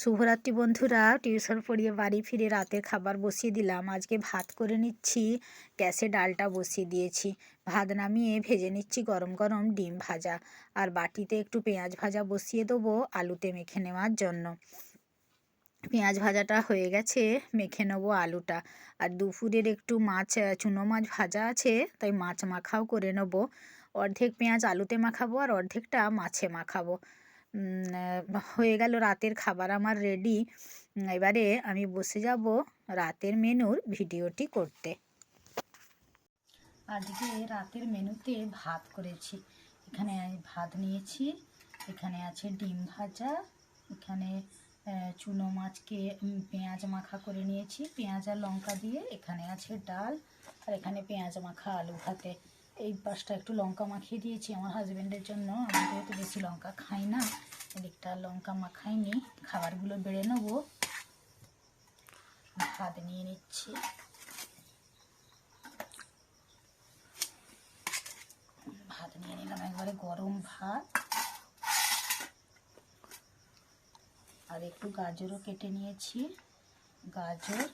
শুভরাত্রি বন্ধুরা, টিউশন পড়িয়ে বাড়ি ফিরে রাতের খাবার বসিয়ে দিলাম। আজকে ভাত করে নিচ্ছি, গ্যাসে ডালটা বসিয়ে দিয়েছি। ভাত নামিয়ে ভেজে নিচ্ছি গরম গরম ডিম ভাজা, আর বাটিতে একটু পেঁয়াজ ভাজা বসিয়ে দেবো আলুতে মেখে নেওয়ার জন্য। পেঁয়াজ ভাজাটা হয়ে গেছে, মেখে নেবো আলুটা। আর দুপুরের একটু মাছ, চুনো মাছ ভাজা আছে, তাই মাছ মাখাও করে নেবো। অর্ধেক পেঁয়াজ আলুতে মাখাবো আর অর্ধেকটা মাছে মাখাবো। হয়ে গেল রাতের খাবার আমার রেডি। এবারে আমি বসে যাব রাতের মেনুর ভিডিওটি করতে। আজকে রাতের মেনুতে ভাত করেছি। এখানে ভাত নিয়েছি, এখানে আছে ডিম ভাজা, এখানে চুনো মাছকে পেঁয়াজ মাখা করে নিয়েছি পেঁয়াজ আর লঙ্কা দিয়ে, এখানে আছে ডাল, আর এখানে পেঁয়াজ মাখা আলু ভাতে। এই পাশটা একটু লঙ্কা মাখিয়ে দিয়েছি আমার হাজব্যান্ডের জন্য, আমি যেহেতু বেশি লঙ্কা খাই না, এদিকটা লঙ্কা মাখাইনি। খাবারগুলো বেড়ে নেবো। ভাত নিয়ে নিচ্ছি, ভাত নিয়ে নিলাম একবারে গরম ভাত। আর একটু গাজরও কেটে নিয়েছি, গাজর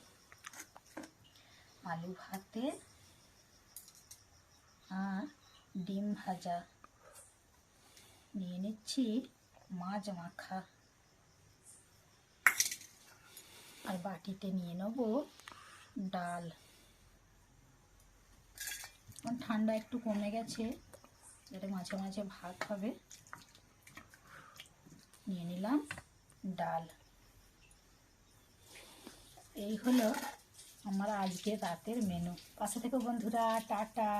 আলু ভাতে আর ডিম ভাজা নিয়ে নিচ্ছি, মাছ মাখা। আর বাটিতে নিয়ে নেব ডাল। ঠান্ডা একটু কমে গেছে, যাতে মাঝে মাঝে ভাত হবে। নিয়ে নিলাম ডাল। এই হলো আমার আজকে রাতের মেনু। পাশে থেকে বন্ধুরা, টাটা।